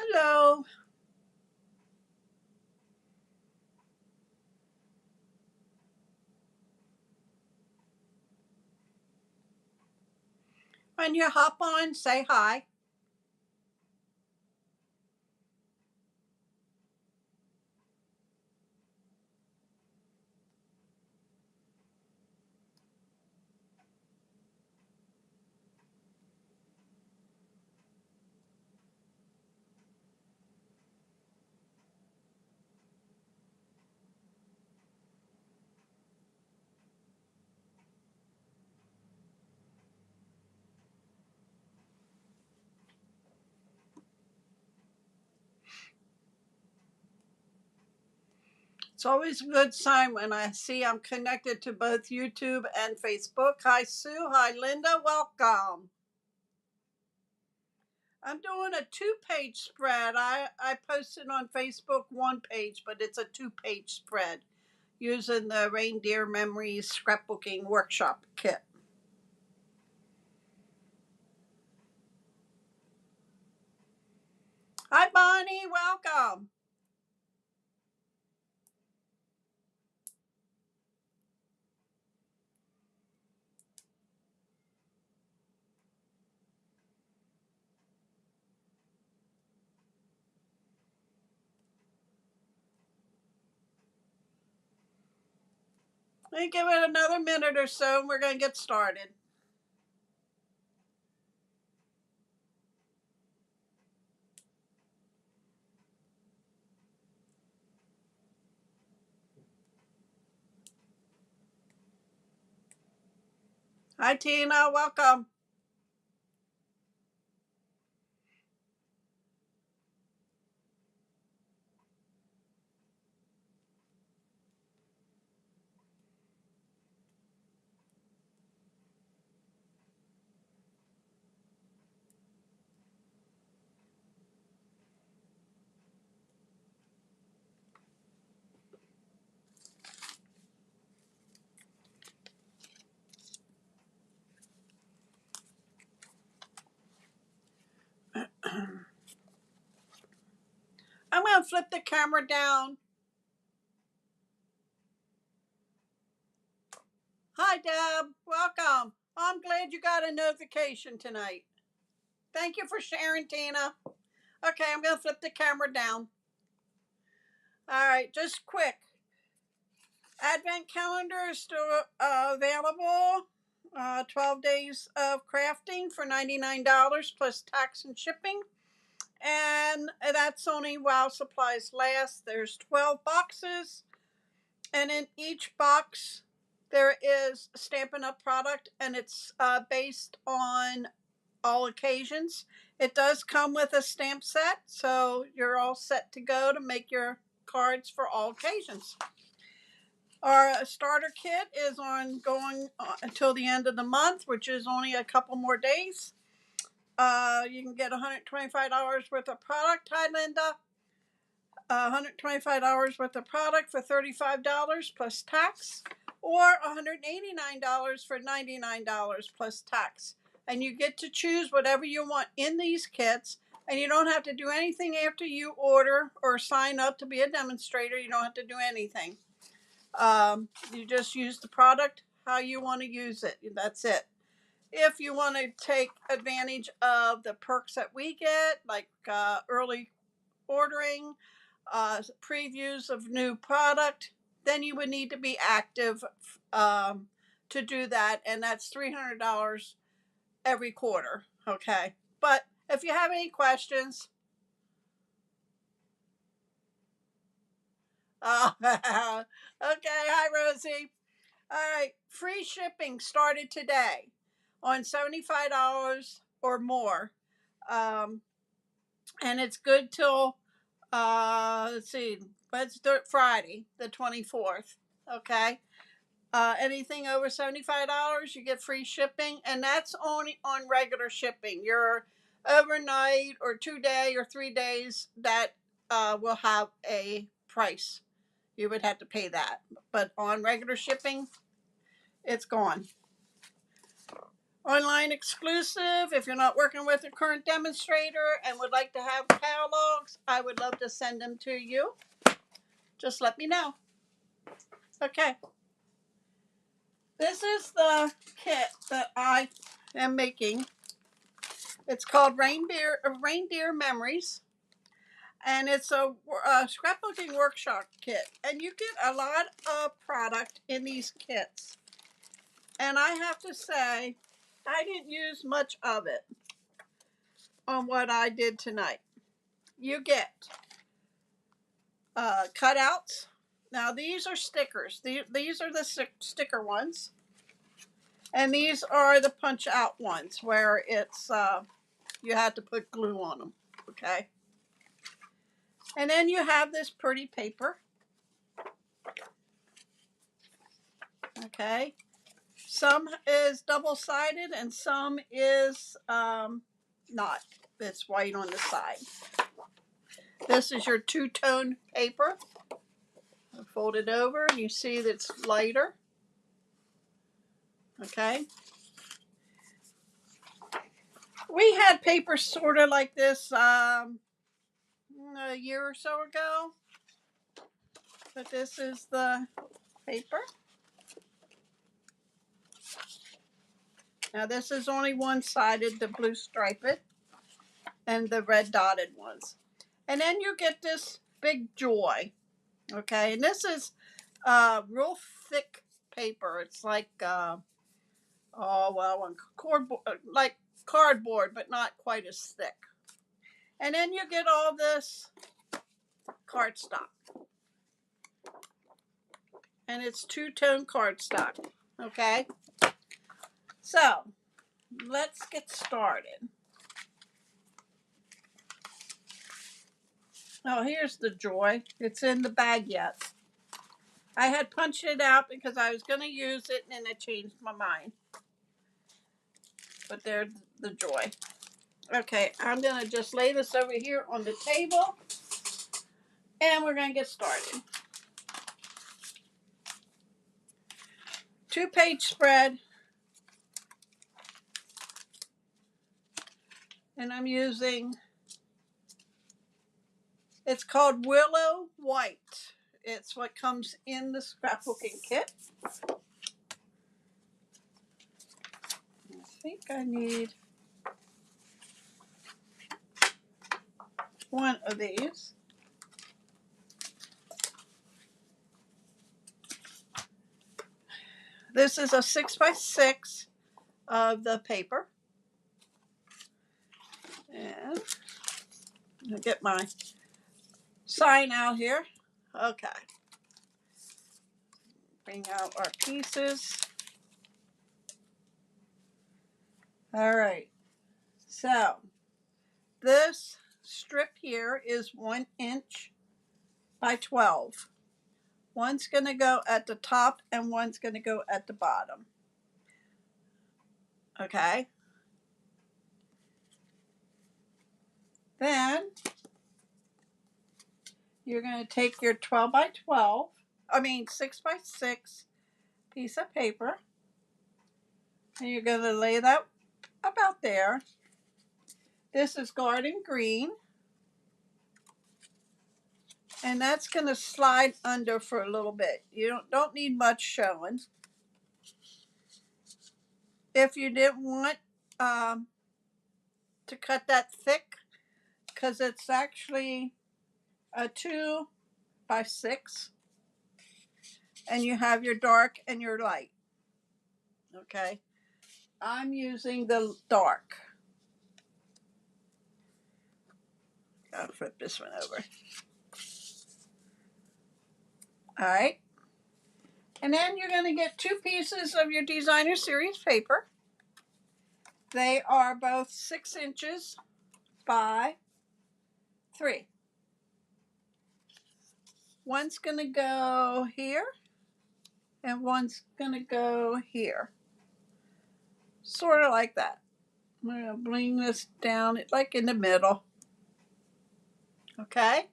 Hello. When you hop on, say hi. It's always a good sign when I see I'm connected to both YouTube and Facebook. Hi, Sue. Hi, Linda. Welcome. I'm doing a two-page spread. I posted on Facebook one page, but it's a two-page spread using the Reindeer Memories Scrapbooking Workshop kit. Hi, Bonnie. Welcome. Let me give it another minute or so, and we're going to get started. Hi, Tina. Welcome. I'm going to flip the camera down. Hi, Deb. Welcome. I'm glad you got a notification tonight. Thank you for sharing, Tina. Okay, I'm going to flip the camera down. All right, just quick. Advent calendar is still available. 12 days of crafting for $99 plus tax and shipping. And that's only while supplies last. There's 12 boxes. And in each box, there is Stampin' Up! Product, and it's based on all occasions. It does come with a stamp set, so you're all set to go to make your cards for all occasions. Our starter kit is going until the end of the month, which is only a couple more days. You can get $125 worth of product. Hi, Linda. $125 worth of product for $35 plus tax, or $189 for $99 plus tax. And you get to choose whatever you want in these kits, and you don't have to do anything after you order or sign up to be a demonstrator. You don't have to do anything. You just use the product how you want to use it. That's it. If you want to take advantage of the perks that we get, like early ordering, previews of new product, then you would need to be active to do that, and that's $300 every quarter. Okay, but if you have any questions, okay. Hi, Rosie. All right, free shipping started today on $75 or more, um, and it's good till let's see, let's do it Friday, the 24th. Okay. Anything over $75, you get free shipping, and that's only on regular shipping. Your overnight or 2 day or 3 days, that will have a price. You would have to pay that. But on regular shipping, it's gone. online exclusive. If you're not working with a current demonstrator and would like to have catalogs, I would love to send them to you. Just let me know. Okay. This is the kit that I am making. It's called Reindeer Memories. And it's a scrapbooking workshop kit. And you get a lot of product in these kits. And I have to say, I didn't use much of it on what I did tonight. You get cutouts. Now these are stickers. These are the sticker ones. And these are the punch out ones where it's you have to put glue on them. Okay. And then you have this pretty paper. Okay. Some is double-sided and some is not. It's white on the side. This is your two-tone paper. Fold it over and you see that it's lighter. Okay. We had paper sort of like this a year or so ago. But this is the paper. Now this is only one-sided, the blue striped and the red dotted ones. And then you get this big joy. Okay, and this is real thick paper. It's like like cardboard, but not quite as thick. And then you get all this cardstock. And it's two-tone cardstock. Okay? So, let's get started. Oh, here's the joy. It's in the bag yet. I had punched it out because I was going to use it and then I changed my mind. But there's the joy. Okay, I'm going to just lay this over here on the table. And we're going to get started. 2-page spread. And I'm using, it's called Willow White. It's what comes in the scrapbooking kit. I think I need one of these. This is a 6x6 of the paper. And I'll get my sign out here. Okay. Bring out our pieces. All right. So this strip here is 1 inch by 12. One's going to go at the top and one's going to go at the bottom. Okay. Then you're going to take your 6x6 piece of paper and you're going to lay that about there. This is garden green. And that's going to slide under for a little bit. You don't need much showing. If you didn't want to cut that thick, because it's actually a 2x6, and you have your dark and your light. Okay, I'm using the dark. Gotta flip this one over. All right, and then you're going to get 2 pieces of your designer series paper. They are both 6 inches by 3. One's going to go here and one's going to go here. Sort of like that. I'm going to bring this down like in the middle. Okay.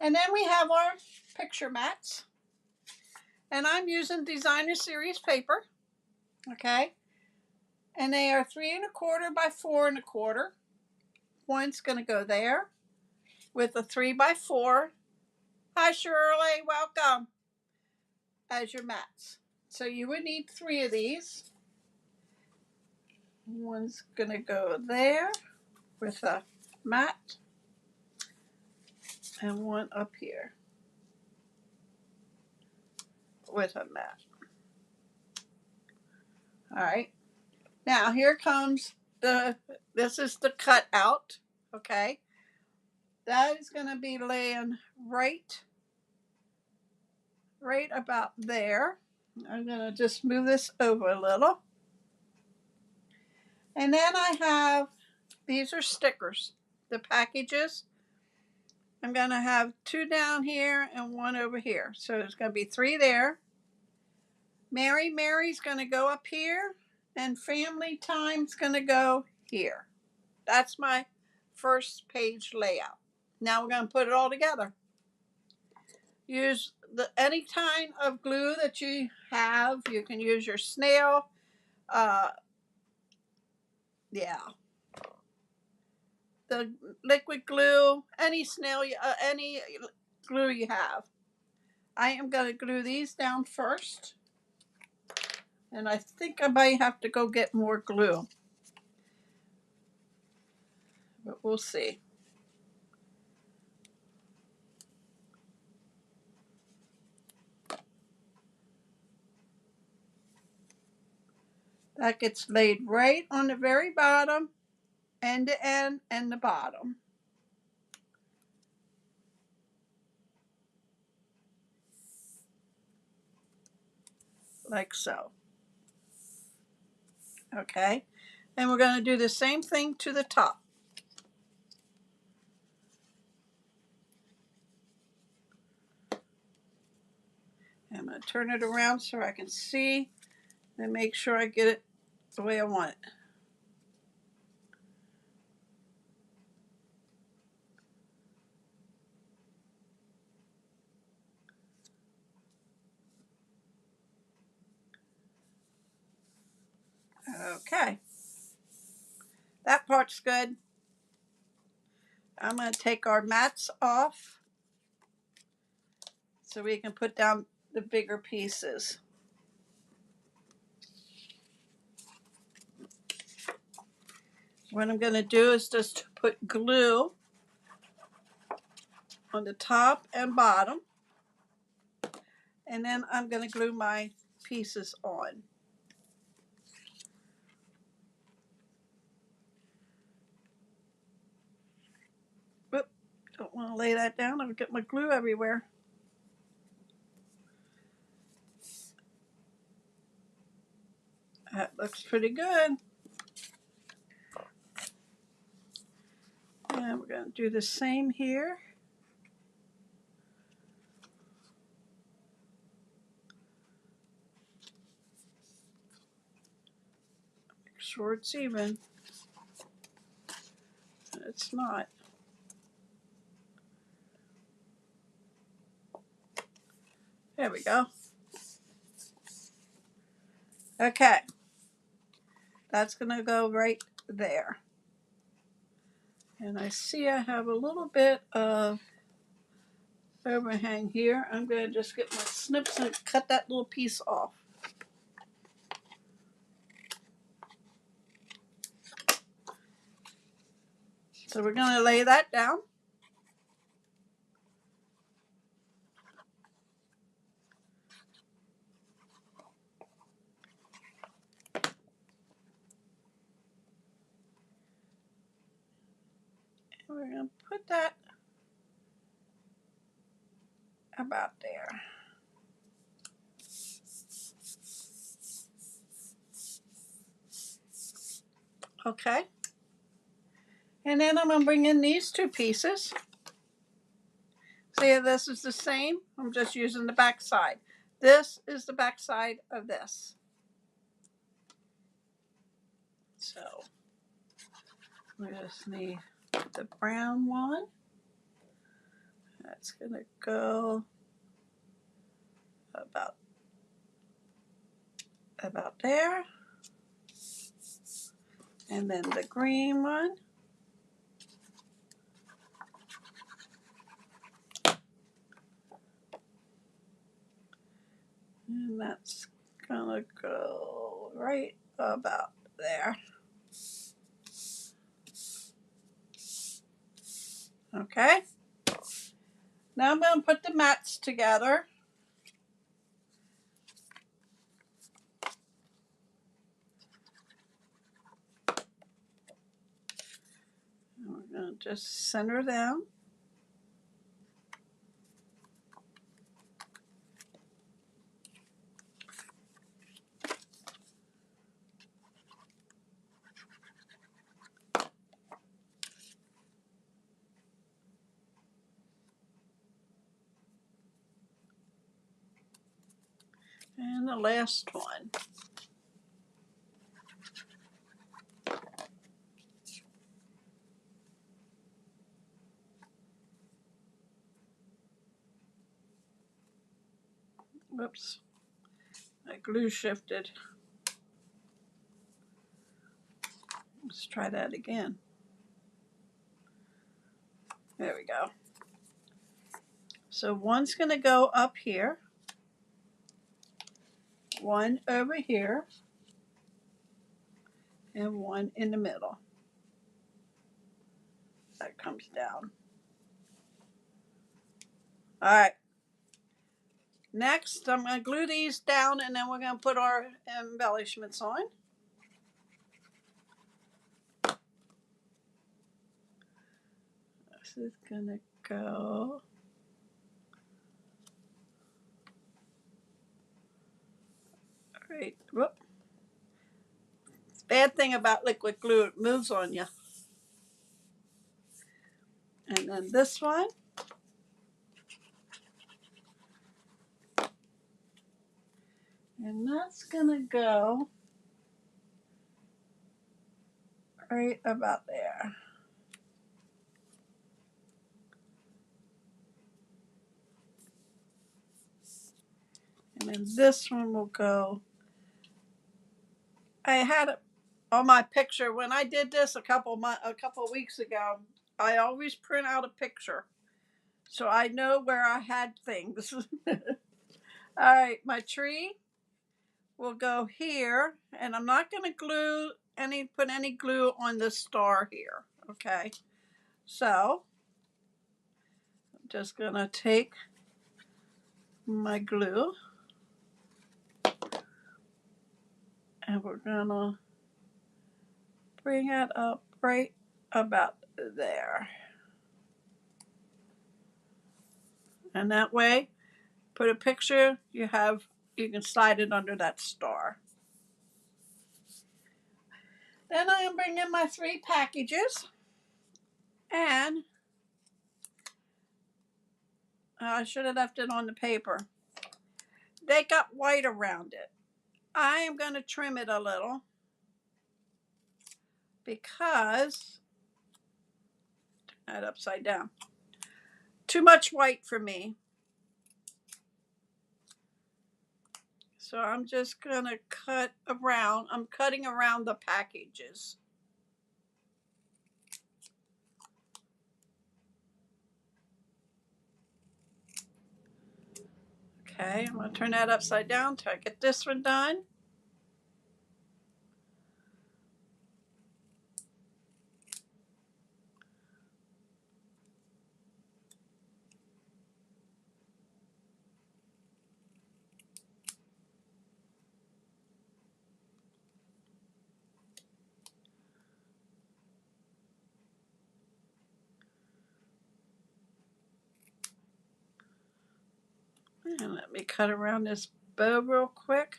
And then we have our picture mats. And I'm using designer series paper. Okay. And they are 3 1/4 by 4 1/4. One's going to go there with a 3 by 4. Hi Shirley, welcome, as your mats. So you would need 3 of these. One's going to go there with a mat, and one up here with a mat. All right. Now here comes this is the cutout, okay? That is going to be laying right about there. I'm going to just move this over a little. And then I have, these are stickers, the packages. I'm going to have 2 down here and 1 over here. So there's going to be 3 there. Mary's going to go up here, and Family Time's going to go here. That's my first page layout. Now we're going to put it all together. Use any kind of glue that you have. You can use your snail. Yeah. The liquid glue, any any glue you have. I am going to glue these down first. And I think I might have to go get more glue. But we'll see. That gets laid right on the very bottom, end to end, and the bottom. Like so. Okay. And we're going to do the same thing to the top. I'm going to turn it around so I can see and make sure I get it the way I want it. Okay. That part's good. I'm going to take our mats off so we can put down the bigger pieces. What I'm going to do is just put glue on the top and bottom, and then I'm going to glue my pieces on. Whoop, don't want to lay that down. I'll get my glue everywhere. That looks pretty good. And we're going to do the same here. Make sure it's even. It's not. There we go. Okay. That's going to go right there. And I see I have a little bit of overhang here. I'm going to just get my snips and cut that little piece off. So we're going to lay that down. We're going to put that about there. Okay. And then I'm going to bring in these 2 pieces. See, this is the same. I'm just using the back side. This is the back side of this. So we just need the brown one. That's going to go about there. And then the green one. And that's gonna go right about there. Okay. Now I'm going to put the mats together. And we're going to just center them. And the last one. Whoops. My glue shifted. Let's try that again. There we go. So one's going to go up here. One over here. And one in the middle. That comes down. All right. Next, I'm going to glue these down and then we're going to put our embellishments on. This is going to go right. Whoop. Bad thing about liquid glue, it moves on you. And then this one. And that's going to go right about there. And then this one will go. I had it on my picture when I did this a couple weeks ago. I always print out a picture so I know where I had things. All right, my tree will go here, and I'm not going to put any glue on the star here. Okay, so I'm just going to take my glue and we're going to bring it up right about there. And that way, put a picture, you can slide it under that star. Then I am bringing my 3 packages, and I should have left it on the paper. They got white around it. I am going to trim it a little because, turn that upside down, too much white for me. So I'm just going to cut around. I'm cutting around the packages. Okay, I'm going to turn that upside down until I get this one done. And let me cut around this bow real quick.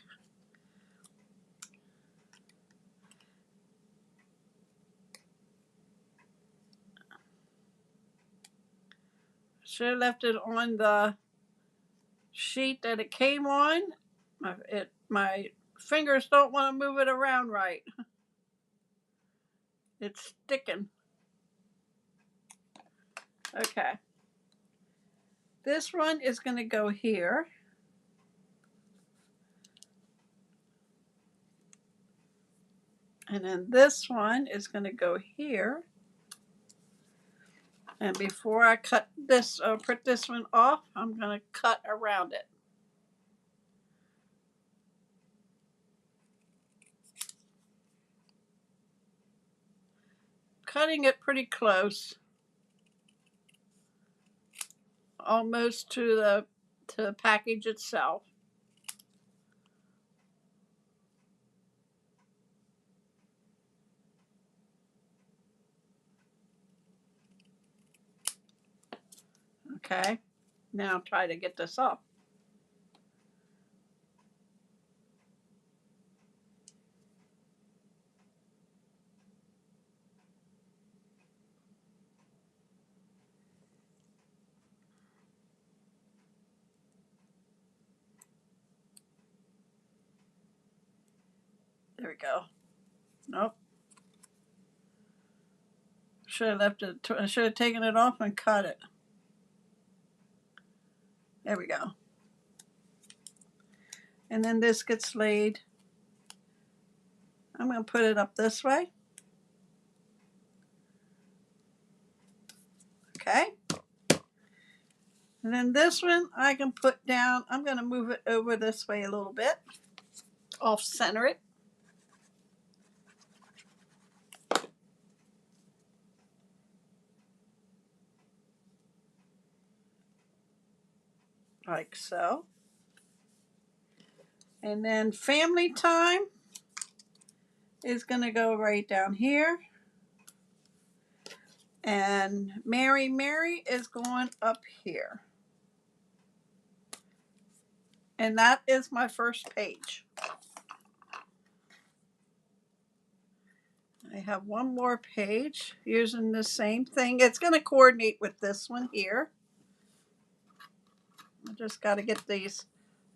Should have left it on the sheet that it came on. My fingers don't want to move it around right. It's sticking. Okay. This one is going to go here. And then this one is going to go here. And before I cut this, print this one off, I'm going to cut around it. Cutting it pretty close, almost to the package itself. Okay, now try to get this off. There we go. Nope. Should have left it. I should have taken it off and cut it. There we go. And then this gets laid. I'm going to put it up this way. Okay. And then this one I can put down. I'm going to move it over this way a little bit. Off center it. Like so. And then family time is going to go right down here. And Mary Mary is going up here. And that is my first page. I have one more page using the same thing. It's going to coordinate with this one here. I just got to get these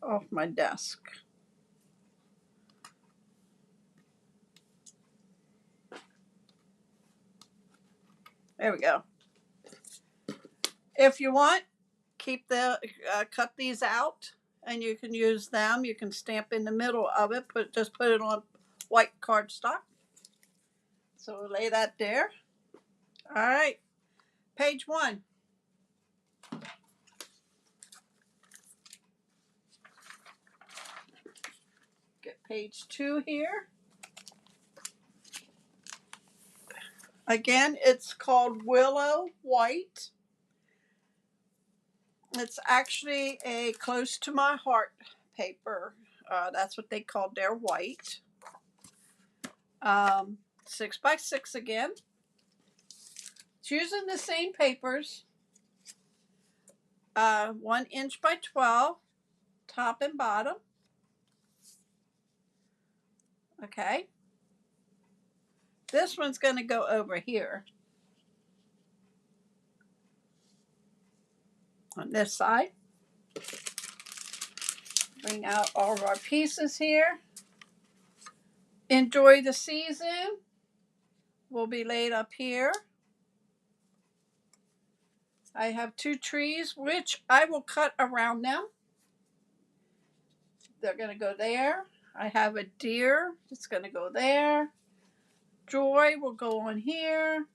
off my desk. There we go. If you want, keep the cut these out, and you can use them. You can stamp in the middle of it. Just put it on white cardstock. So we'll lay that there. All right, page 1. Get page 2 here. Again, it's called Willow White. It's actually a close to my heart paper. That's what they called their white. 6 by 6 again. It's using the same papers. 1 inch by 12, top and bottom. Okay. This one's going to go over here on this side. Bring out all of our pieces here. Enjoy the season will be laid up here. I have 2 trees, which I will cut around them. They're going to go there. I have a deer. It's going to go there. Joy will go on here.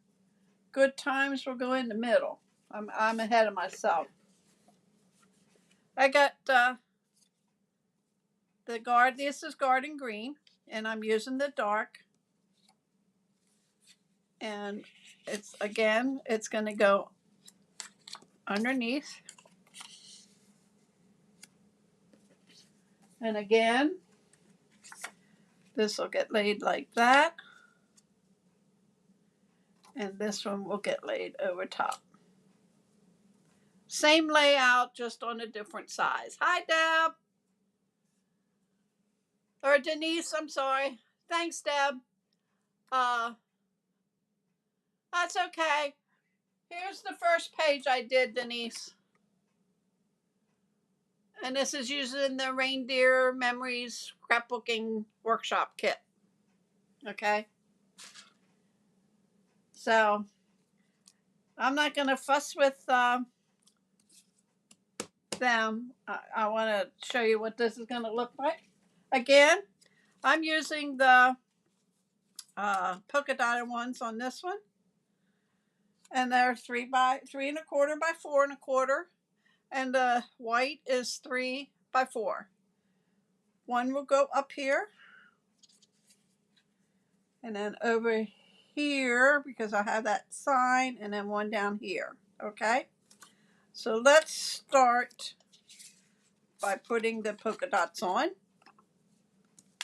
Good times will go in the middle. I'm ahead of myself. I got this is garden green, and I'm using the dark. And it's going to go underneath. And again, this will get laid like that. And this one will get laid over top. Same layout, just on a different size. Hi, Deb. Or Denise, I'm sorry. Thanks, Deb. That's okay. Here's the first page I did, Denise. And this is using the Reindeer Memories Scrapbooking Workshop kit. Okay? So, I'm not going to fuss with them. I want to show you what this is going to look like. Again, I'm using the polka dotted ones on this one. And they're 3 by 3 1/4 by 4 1/4. And the white is 3 by 4. One will go up here. And then over here, because I have that sign, and then one down here. Okay? So let's start by putting the polka dots on,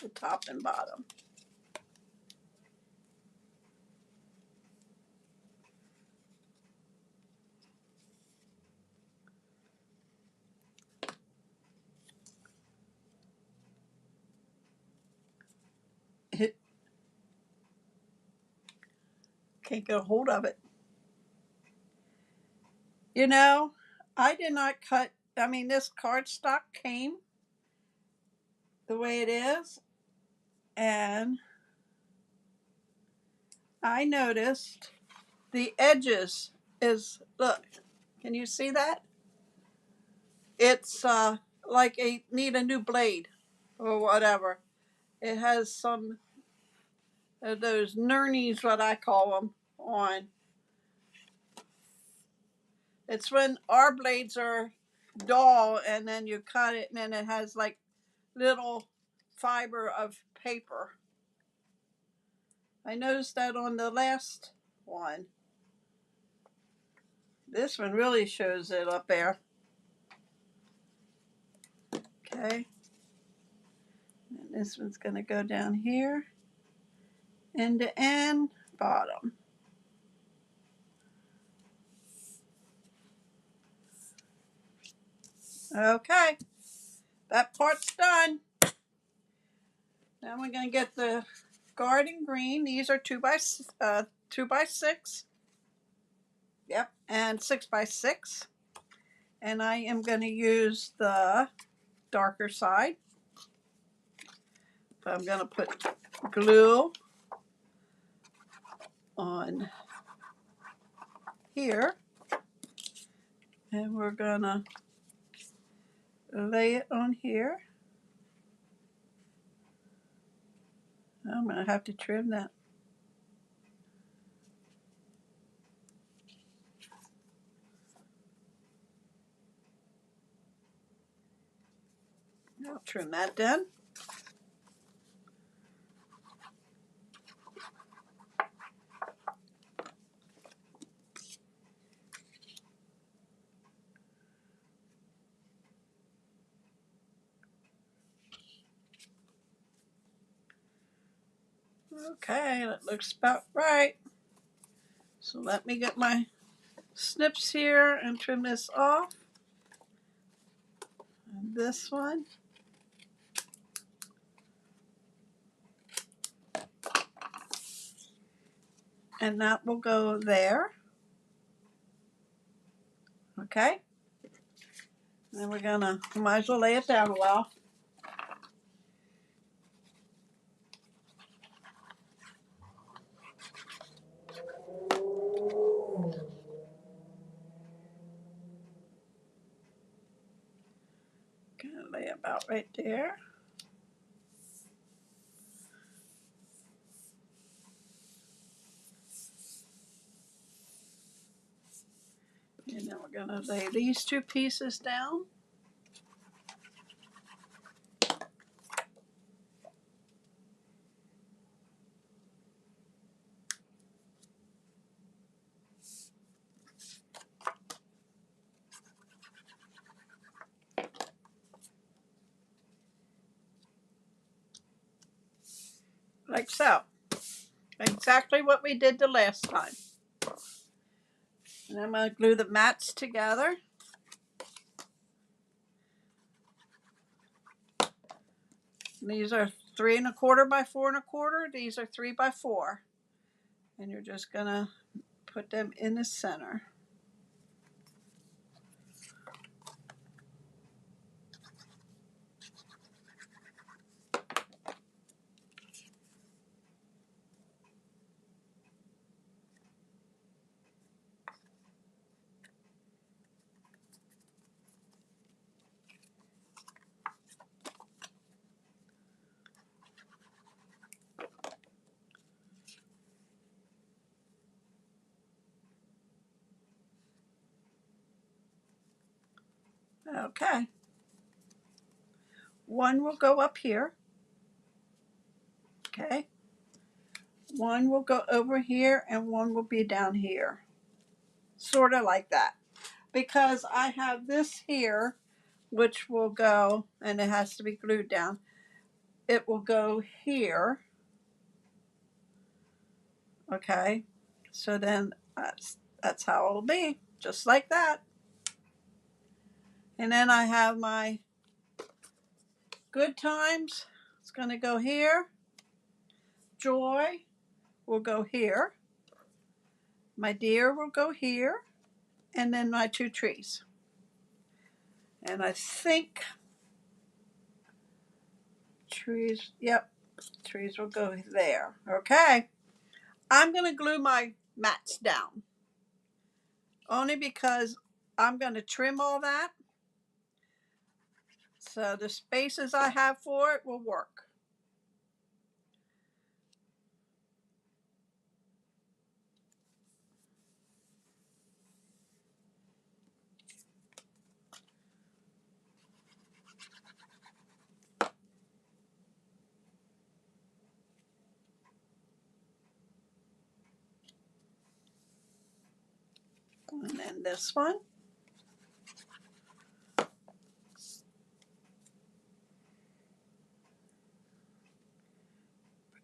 the top and bottom. Can't get a hold of it. You know, I did not cut, I mean, this cardstock came the way it is, and I noticed the edges is, look, can you see that? It's like need a new blade or whatever. It has some of those nurnies, what I call them, on. It's when our blades are dull and then you cut it and then it has like little fiber of paper. I noticed that on the last one. This one really shows it up there. Okay. And this one's going to go down here, end to end, bottom. Okay, that part's done. Now we're going to get the garden green. These are 2 by 6. Yep, and 6 by 6. And I am going to use the darker side. I'm going to put glue on here. And we're going to lay it on here. I'm going to have to trim that. I'll trim that down. Okay, that looks about right. So let me get my snips here and trim this off. And this one. And that will go there. Okay. Then we're gonna, might as well lay it down a while. Gonna lay about right there. And then we're gonna lay these 2 pieces down. Like so. Exactly what we did the last time. And I'm going to glue the mats together. These are 3 1/4 by 4 1/4. These are 3 by 4. And you're just going to put them in the center. Okay. One will go up here. Okay. One will go over here and one will be down here. Sort of like that. Because I have this here, which will go, and it has to be glued down. It will go here. Okay. So then that's how it'll be. Just like that. And then I have my good times. It's going to go here. Joy will go here. My deer will go here. And then my two trees. And I think trees, yep, trees will go there. Okay. I'm going to glue my mats down. Only because I'm going to trim all that. So the spaces I have for it will work. And then this one.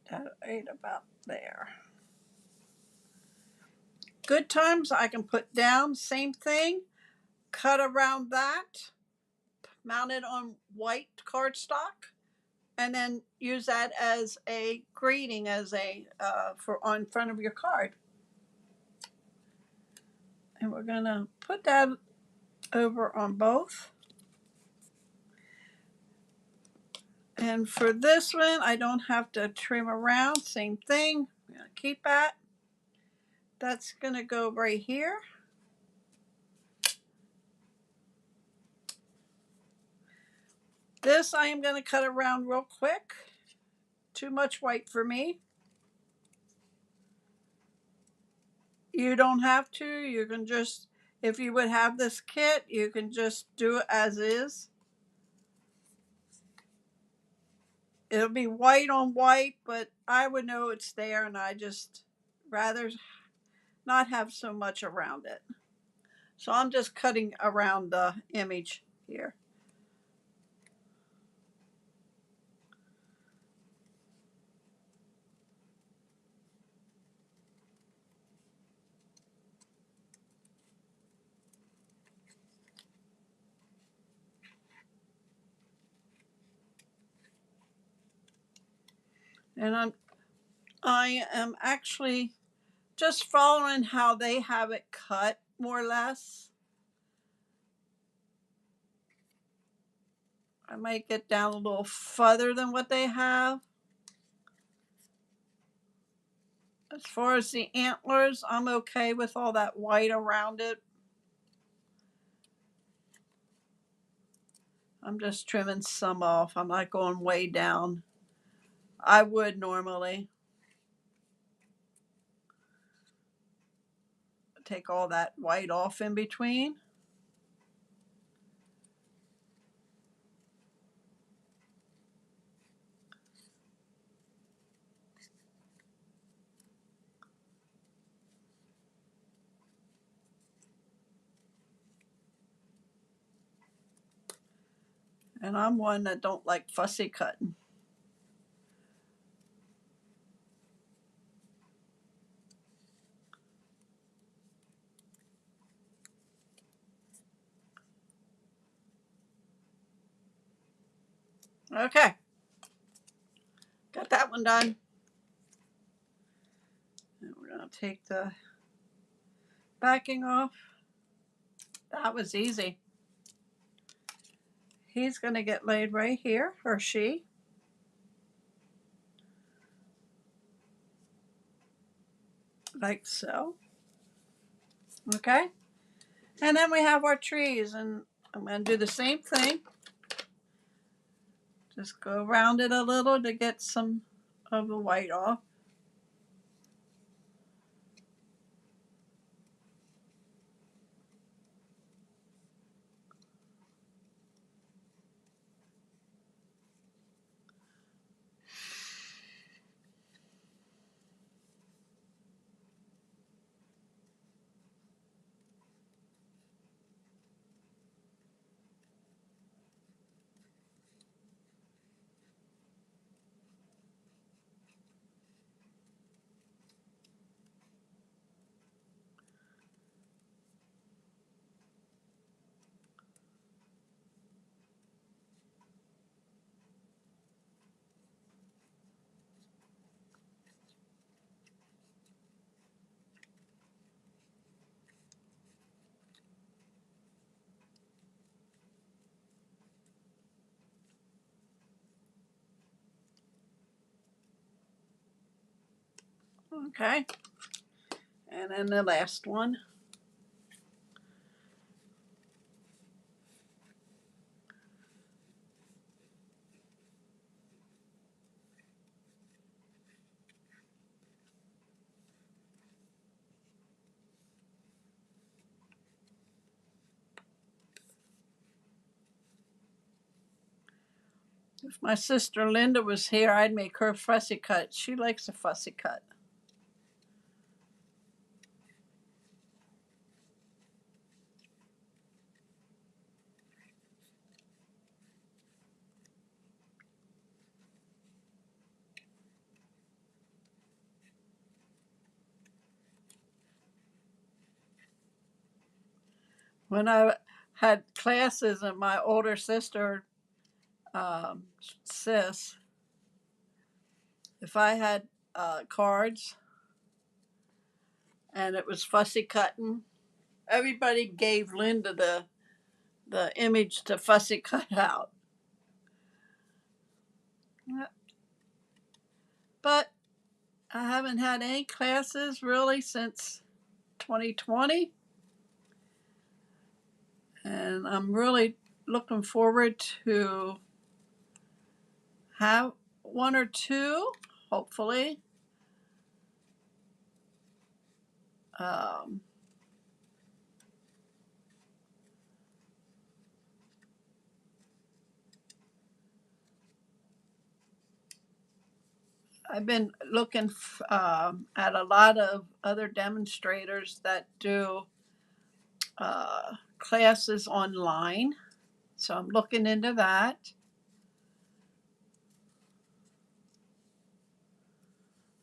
That right about there. Good times I can put down, same thing, cut around that, mount it on white cardstock, and then use that as a greeting, as a for on front of your card. And we're gonna put that over on both. And for this one, I don't have to trim around, same thing. I'm gonna keep that. That's gonna go right here. This I am gonna cut around real quick. Too much white for me. You don't have to. You can just, if you would have this kit, you can just do it as is. It'll be white on white, but I would know it's there, and I just rather not have so much around it. So I'm just cutting around the image here. And I am actually just following how they have it cut, more or less. I might get down a little further than what they have. As far as the antlers, I'm okay with all that white around it. I'm just trimming some off. I'm not going way down. I would normally take all that white off in between. And I'm one that don't like fussy cutting. Okay. Got that one done. And we're going to take the backing off. That was easy. He's going to get laid right here, or she. Like so. Okay. And then we have our trees, and I'm going to do the same thing. Just go around it a little to get some of the white off. Okay. And then the last one. If my sister Linda was here, I'd make her fussy cut. She likes a fussy cut. When I had classes and my older sister, sis, if I had cards and it was fussy cutting, everybody gave Linda the image to fussy cut out. But I haven't had any classes really since 2020. And I'm really looking forward to have one or two, hopefully. Um, I've been looking at a lot of other demonstrators that do classes online. So I'm looking into that.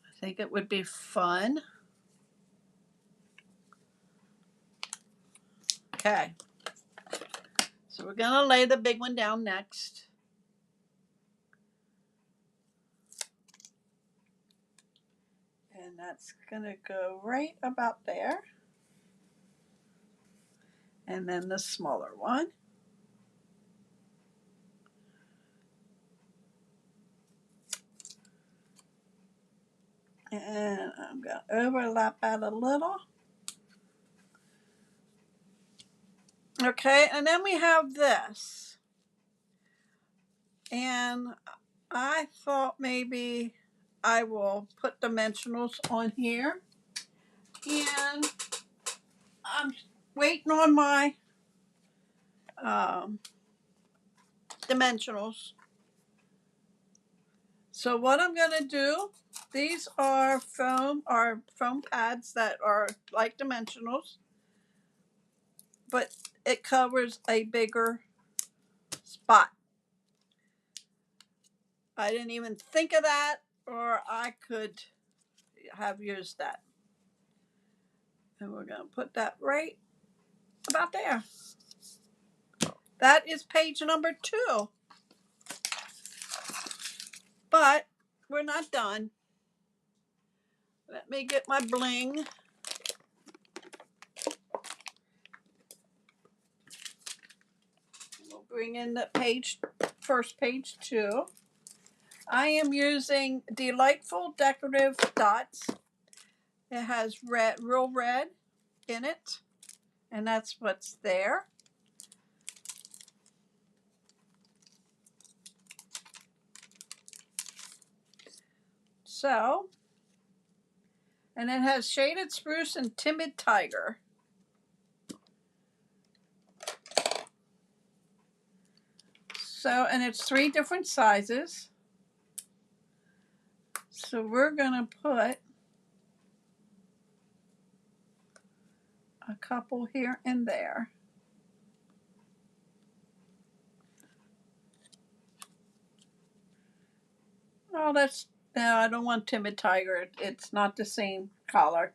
I think it would be fun. Okay. So we're going to lay the big one down next. And that's going to go right about there. And then the smaller one. And I'm going to overlap that a little. Okay, and then we have this. And I thought maybe I will put dimensionals on here. And I'm waiting on my dimensionals. So what I'm going to do, these are foam pads that are like dimensionals, but it covers a bigger spot. I didn't even think of that, or I could have used that. And we're going to put that right about there. That is page number 2. But we're not done. Let me get my bling. We'll bring in the first page 2. I am using Delightful Decorative Dots. It has real red in it, and that's what's there. So, and it has Shaded Spruce and Timid Tiger. So, and it's 3 different sizes. So we're going to put a couple here and there. Oh, no, I don't want Timid Tiger. It's not the same color.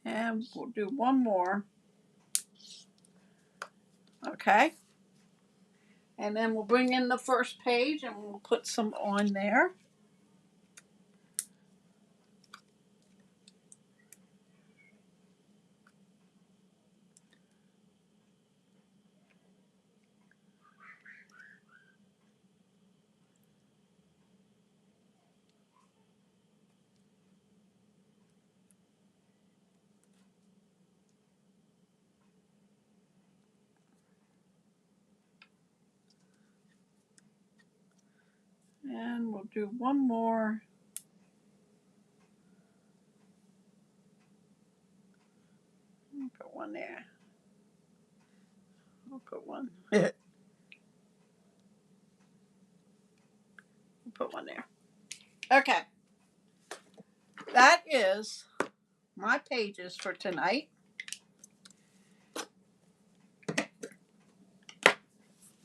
And we'll do one more. Okay. And then we'll bring in the first page and we'll put some on there. And we'll do one more. I'll put one there. I'll put one. I'll put one there. Okay. That is my pages for tonight.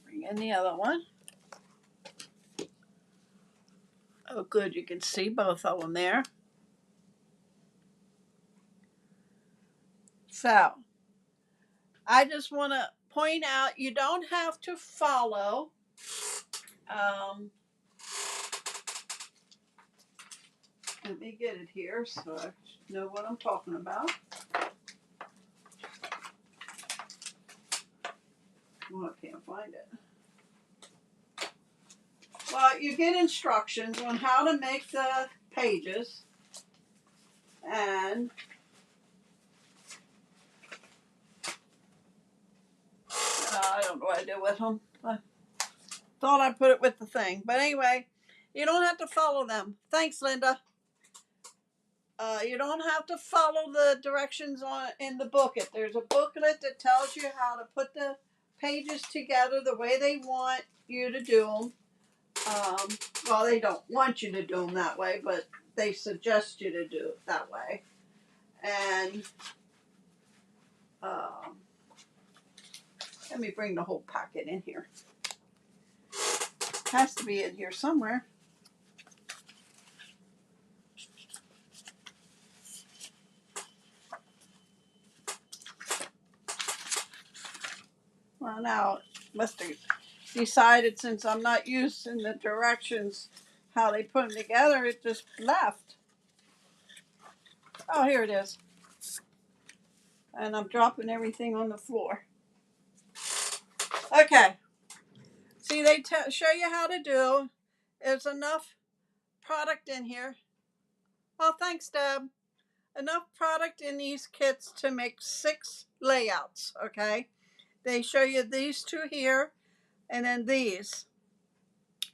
Bring in the other one. Oh, good. You can see both of them there. So, I just want to point out you don't have to follow. Let me get it here so I know what I'm talking about. Well, I can't find it. Well, you get instructions on how to make the pages, and I don't know what I do with them. I thought I put it with the thing, but anyway, you don't have to follow them. Thanks, Linda. You don't have to follow the directions in the booklet. There's a booklet that tells you how to put the pages together the way they want you to do them. Well, they don't want you to do them that way, but they suggest you to do it that way. And let me bring the whole packet in here. It has to be in here somewhere. Well, now must have decided since I'm not using the directions how they put them together, it just left. Oh, here it is. And I'm dropping everything on the floor. Okay. See, they show you how to do. There's enough product in here. Oh, thanks, Deb. Enough product in these kits to make 6 layouts, okay? They show you these two here, and then these.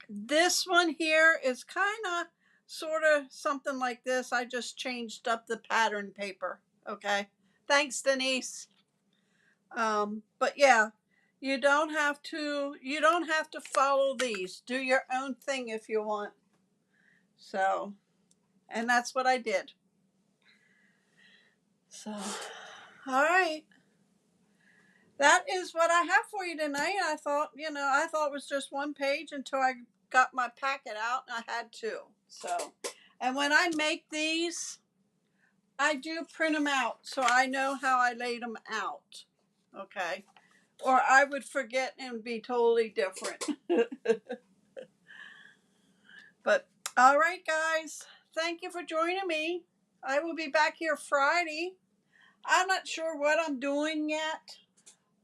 This one here is kind of, sort of something like this. I just changed up the pattern paper, okay? Thanks, Denise. But yeah, you don't have to follow these. Do your own thing if you want. So, and that's what I did. So, all right. That is what I have for you tonight. I thought it was just one page until I got my packet out and I had 2. So, and when I make these, I do print them out so I know how I laid them out. Okay. Or I would forget and be totally different. But all right, guys. Thank you for joining me. I will be back here Friday. I'm not sure what I'm doing yet.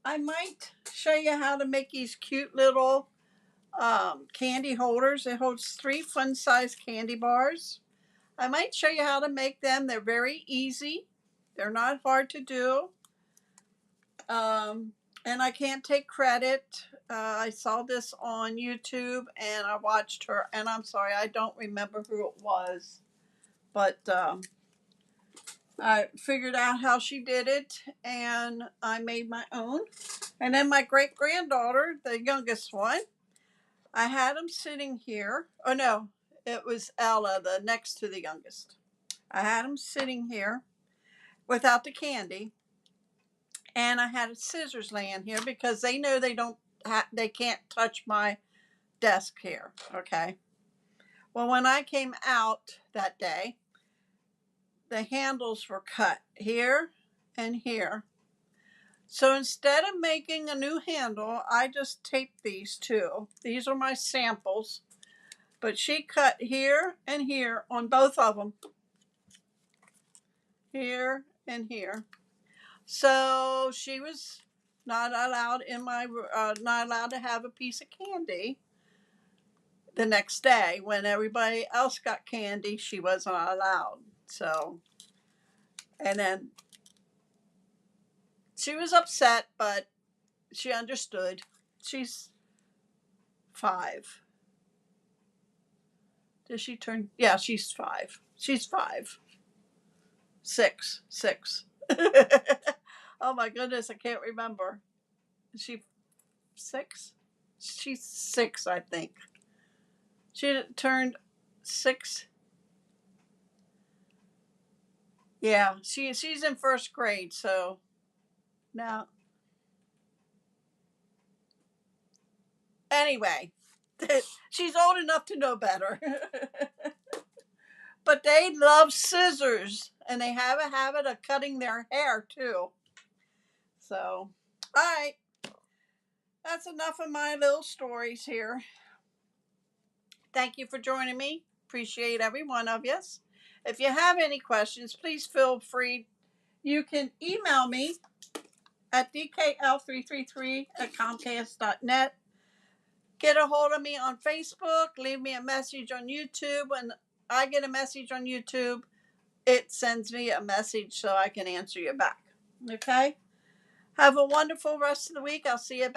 I might show you how to make these cute little candy holders. It holds 3 fun-sized candy bars. I might show you how to make them. They're very easy. They're not hard to do. And I can't take credit. I saw this on YouTube and I watched her, and I'm sorry, I don't remember who it was, but I figured out how she did it and I made my own. And then my great granddaughter, the youngest one, I had them sitting here. Oh no, it was Ella, the next to the youngest. I had them sitting here without the candy. And I had scissors laying here because they know they can't touch my desk here. Okay. Well, when I came out that day, the handles were cut here and here. So instead of making a new handle, I just taped these 2. These are my samples. But she cut here and here on both of them. Here and here. So she was not allowed not allowed to have a piece of candy the next day. When everybody else got candy, she wasn't allowed. So, and then she was upset, but she understood. She's 5. Does she turn? Yeah, she's 5. She's 5. 6. 6. Oh my goodness, I can't remember. Is she 6? She's 6, I think. She turned 6. Yeah, she's in first grade, so now. Anyway, she's old enough to know better. But they love scissors, and they have a habit of cutting their hair too. So, all right, that's enough of my little stories here. Thank you for joining me. Appreciate every one of you. If you have any questions, please feel free. You can email me at dkl333@comcast.net. Get a hold of me on Facebook. Leave me a message on YouTube. When I get a message on YouTube, it sends me a message so I can answer you back. Okay? Have a wonderful rest of the week. I'll see you back.